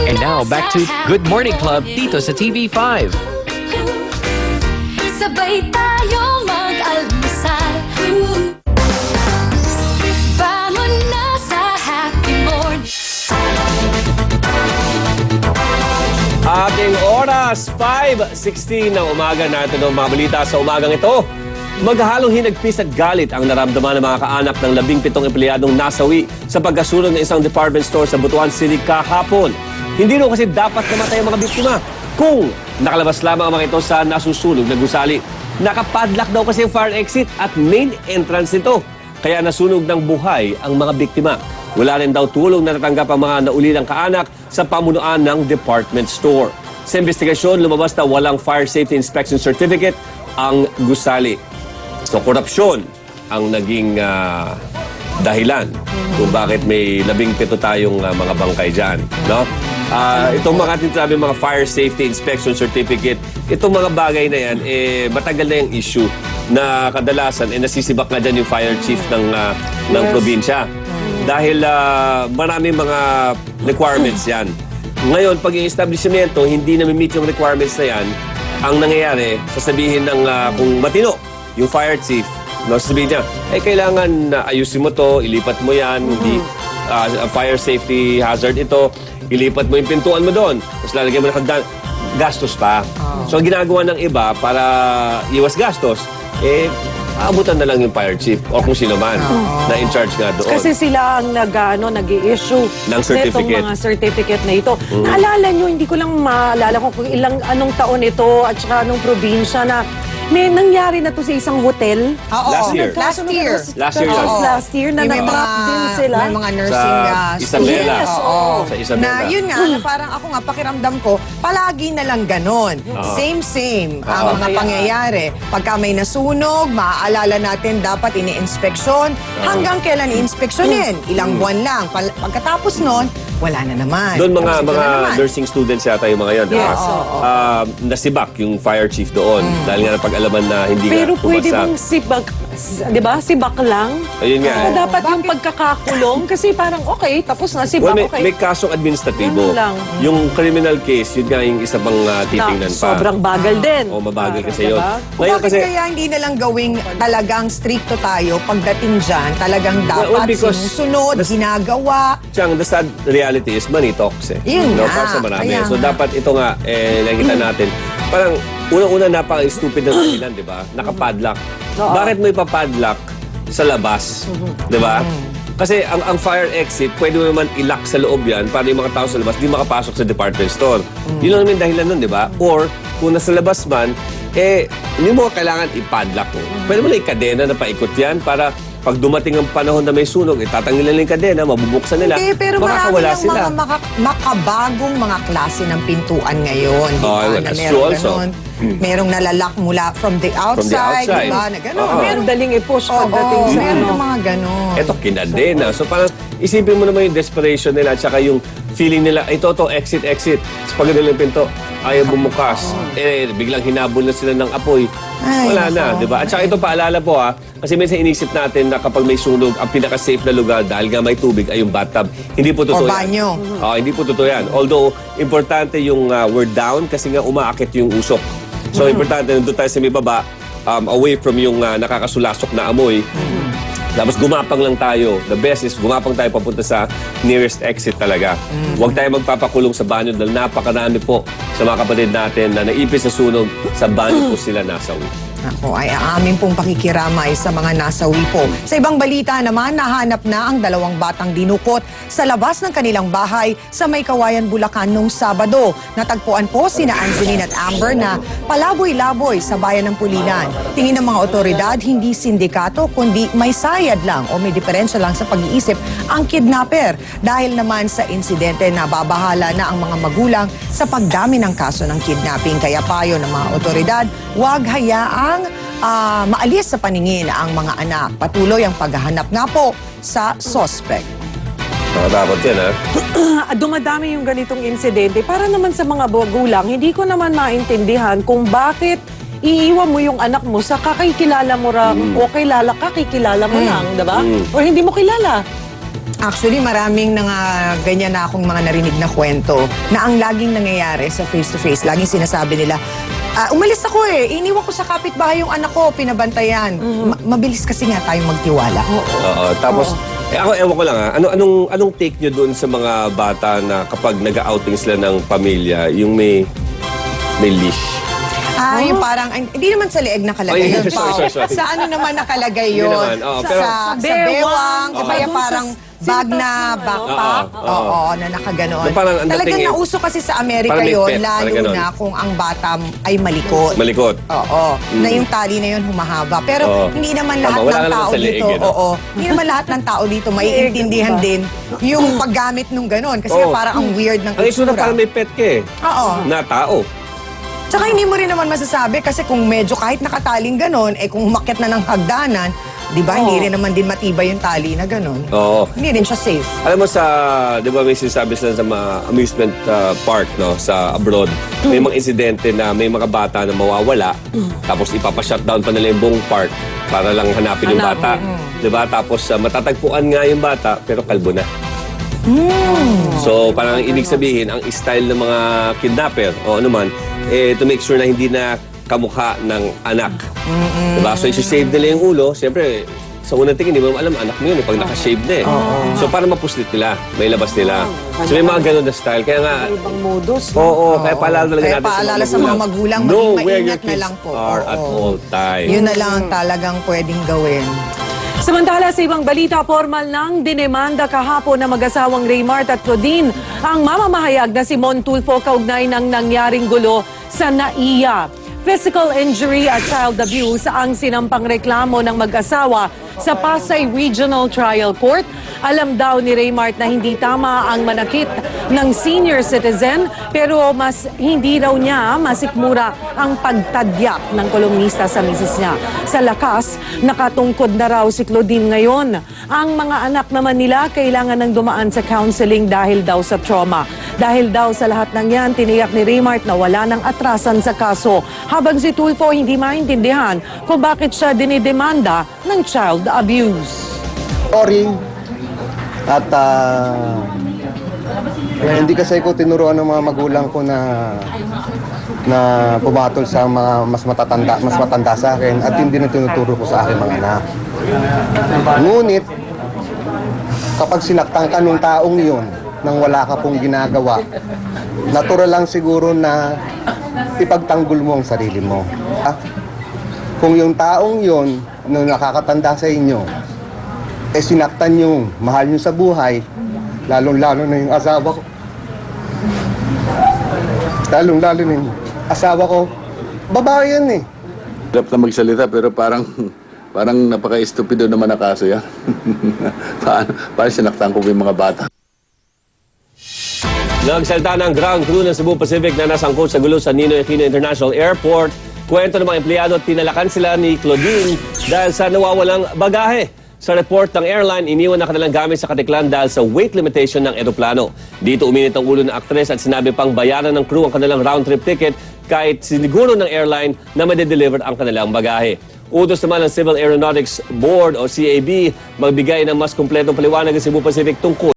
And now, back to Good Morning Club dito sa TV5. Sabay tayo mag-almusal. Bangon na sa happy morning. Ating oras, 5:16 ng umaga. Natin ang mga balita sa umagang ito. Maghalong hinagpis at galit ang naramdaman ng mga kaanak ng 17 empleyadong nasawi sa pagkasunog ng isang department store sa Butuan City kahapon. Hindi rin kasi dapat namatay ang mga biktima kung nakalabas lamang ang mga ito sa nasusunog na gusali. Nakapadlock daw kasi ang fire exit at main entrance nito. Kaya nasunog ng buhay ang mga biktima. Wala rin daw tulong na natanggap ang mga naulilang kaanak sa pamunuan ng department store. Sa investigasyon, lumabas na walang fire safety inspection certificate ang gusali. So, korupsyon ang naging dahilan kung bakit may 17 tayong mga bangkay dyan. No? Itong mga tinsabi, mga fire safety inspection certificate, itong mga bagay na yan, matagal na yung issue na kadalasan, nasisibak na dyan yung fire chief ng probinsya. Dahil maraming mga requirements yan. Ngayon, pag yung establishmento hindi na-meet yung requirements na yan, ang nangyayari, sasabihin ng kung matino, yung fire chief, no, sasabihin niya, kailangan ayusin mo to, ilipat mo yan, hindi fire safety hazard ito, ilipat mo yung pintuan mo doon, tapos lalagyan mo ng hagdan, gastos pa. So, ang ginagawa ng iba para iwas gastos, aabutan na lang yung fire chief o kung sino man na in charge nga doon. Kasi sila ang nag-i-issue ng certificate. Netong mga certificate na ito. Naalala nyo, hindi ko lang maalala kung anong taon ito at saka anong probinsya na may nangyari na to sa isang hotel. Last year. Last year. Last year na May na-trap din sila. May mga nursing Sa Isabela. Yes, Sa Isabela. Na yun nga, na parang ako nga, pakiramdam ko, palagi na lang ganon. Same ang mga pangyayari. Pagka may nasunog, maaalala natin dapat ini-inspeksyon. Hanggang kailan i-inspeksyonin? Ilang buwan lang. Pagkatapos nun, wala na naman. Doon mga Inspeksyon na naman. nursing students yata yung mga yan. Yes, Nasibak yung fire chief doon. Dahil nga napag-alaman na hindi Pero nga pwede bumagsak. bang sibak, di ba? Sibak lang. Ayun nga. Dapat yung pagkakakulong kasi parang okay, tapos na sibak, Well, okay. may kasong administratibo. Ganun lang. Yung criminal case, yun nga yung isa pang titingnan pa. Sobrang bagal din. O mabagal kasi Diba? yun. Ngayon Bakit kasi, kaya hindi na lang gawing talagang stricto tayo pagdating dyan? Talagang Well, dapat because sinusunod, ginagawa. Chang, the sad reality is money talks eh. Yun nga, Para sa marami. kaya So nga. dapat ito nga, nakikita natin. Parang unang-una napaka-stupid ng dahilan, di ba? Nakapadlock. Bakit mo ipapadlock sa labas? Di ba? Kasi ang fire exit, pwede mo naman i-lock sa loob yan para yung mga tao sa labas di makapasok sa department store. Yun lang naman yung dahilan nun, di ba? Or, kung nasa labas man, hindi mo kailangan i-padlock mo. Pwede mo lang ikadena na paikot yan para pag dumating ang panahon na may sunog, tatanggilan nila yung kadena, mabubuksan nila, Hindi, pero marami makakawala ng sila. mga makabagong mga klase ng pintuan ngayon. Di Oh, ba? well, Na that's merong true also. ganun. Merong nalalak mula from the outside. outside. Di ba? Na ganun. Oo. Meron daling i-push Oo, pagdating sa meron ano. ng mga ganun. Eto, kinadena. So parang isipin mo naman yung desperation nila at saka yung feeling nila, ito, exit. Sa pagdating ng pinto, ayaw bumukas. Biglang hinabol na sila ng apoy. Ay, Wala na, nako. di ba? At saka ito paalala po kasi minsan inisip natin na kapag may sunog, ang pinaka-safe na lugar dahil nga may tubig ay yung bathtub. Hindi po totoo Or yan. banyo. Hindi po totoo yan. Although, importante yung we're down kasi nga umaakit yung usok. So, importante, nandun tayo sa may baba, away from yung nakakasulasok na amoy. Tapos gumapang lang tayo. The best is gumapang tayo papunta sa nearest exit talaga. Huwag tayo magpapakulong sa banyo dahil napakarami po sa mga kapatid natin na naipis sa sunog sa banyo po sila nasawi. Ako ay amin pong pakikiramay sa mga nasawi po. Sa ibang balita naman, nahanap na ang 2 batang dinukot sa labas ng kanilang bahay sa May Kawayan, Bulacan nung Sabado. Natagpuan po sina Angeline at Amber na palaboy-laboy sa bayan ng Pulilan. Tingin ng mga otoridad, hindi sindikato kundi may sayad lang o may diferensya lang sa pag-iisip ang kidnapper. Dahil naman sa insidente na babahala na ang mga magulang sa pagdami ng kaso ng kidnapping. Kaya payo ng mga otoridad, huwag hayaang maalis sa paningin ang mga anak. Patuloy ang paghahanap nga po sa suspect. Nakatakot yan, ha? Dumadami yung ganitong insidente. Para naman sa mga magulang, hindi ko naman maintindihan kung bakit iiwan mo yung anak mo sa kakikilala mo lang o kikilala mo lang, diba? O hindi mo kilala. Actually, maraming ganyan na akong mga narinig na kwento na ang laging nangyayari sa face-to-face, laging sinasabi nila, umalis ako iniwan ko sa kapitbahay yung anak ko, pinabantayan. Mabilis kasi nga tayong magtiwala. Oo. Tapos, ako, ewan ko lang anong take nyo doon sa mga bata na kapag nag-outing sila ng pamilya, yung may leash? Yung parang, hindi naman sa leeg nakalagay Ay, yun, sorry, Pao. sorry. Sa ano naman nakalagay Hindi yun? naman, pero- sa bewang, o kaya parang bag na backpack. Oo, na nakaganon. Na parang ang Talagang dating nauso kasi sa Amerika parang may yun, pet, parang lalo ganon. na kung ang bata ay malikot. Malikot. Oo, na yung tali na yun humahaba. Pero Oo. hindi naman Tama, lahat wala ng ka naman tao sa leeg, dito, no? oo, hindi naman lahat ng tao dito maiintindihan din yung paggamit nung ganon. Kasi Oo. parang ang weird ng Ang itsura parang may pet ka Oo. na tao. Tsaka hindi mo rin naman masasabi kasi kung medyo kahit nakataling ganon, kung umakyat na ng hagdanan, di ba, hindi rin naman din matibay yung tali na ganon. Oo. Hindi rin siya safe. Alam mo di ba may sinasabi sila sa mga amusement park, no, sa abroad, may mga insidente na may mga bata na mawawala, tapos ipapa-shutdown pa nila yung buong park para lang hanapin yung bata. Di ba? Tapos matatagpuan nga yung bata, pero kalbo na. So, parang ibig sabihin, ang style ng mga kidnapper o ano man, to make sure na hindi na kamukha ng anak. Diba? So, isi-shave nila yung ulo. Siyempre, sa unang tingin, hindi mo alam, anak mo yun pag naka-shave na So, para mapuslit nila, may labas nila. So, may mga ganun na style. Kaya nga, Ibang modus. oo, kaya paalala talaga Kaya natin paalala sa mga magulang, Know maging where your maingat na kids lang po. are at Oo. all time. Yun na lang ang talagang pwedeng gawin. Samantala sa ibang balita, formal nang dinemanda kahapon na mag-asawang Raymart at Claudine ang mamamahayag na si Mon Tulfo kaugnay ng nangyaring gulo sa NAIA. Physical injury at child abuse ang sinampang reklamo ng mag-asawa sa Pasay Regional Trial Court. Alam daw ni Raymart na hindi tama ang manakit ng senior citizen pero mas hindi raw niya masikmura ang pagtadyak ng kolumnista sa misis niya. Sa lakas, nakatungkod na raw si Claudine ngayon. Ang mga anak naman nila kailangan ng dumaan sa counseling dahil daw sa trauma. Dahil daw sa lahat ng yan, tiniyak ni Raymart na wala ng atrasan sa kaso. Habang si Tulfo hindi maintindihan kung bakit siya dinidemanda ng child abuse. Sorry. At hindi kasi ko tinuruan ng mga magulang ko na pumatol sa mga mas matanda sa akin at hindi na tinuturo ko sa aking mga anak. Ngunit kapag sinaktan ka ng taong yun nang wala ka pong ginagawa, natural lang siguro na ipagtanggol mo ang sarili mo. Kung yung taong yun nung nakakatanda sa inyo sinaktan yung mahal nyo sa buhay, lalong-lalo na yung asawa ko. Lalong-lalo na yung asawa ko. Babae yan Hirap na magsalita pero parang napaka-estupido naman na kaso yan. Paano sinaktan ko yung mga bata? Nagsalita ng ground crew ng Cebu Pacific na nasangkot sa gulo sa Ninoy Aquino International Airport. Kwento ng mga empleyado, tinalakan sila ni Claudine dahil sa nawawalang bagahe. Sa report ng airline, iniwan na kanilang gamit sa Katiklan dahil sa weight limitation ng eroplano. Dito uminit ang ulo ng aktres at sinabi pang bayaran ng crew ang kanilang round-trip ticket kahit siniguro ng airline na madedeliver ang kanilang bagahe. Utos naman ng Civil Aeronautics Board o CAB magbigay ng mas kumpletong paliwanag ng Cebu Pacific tungkol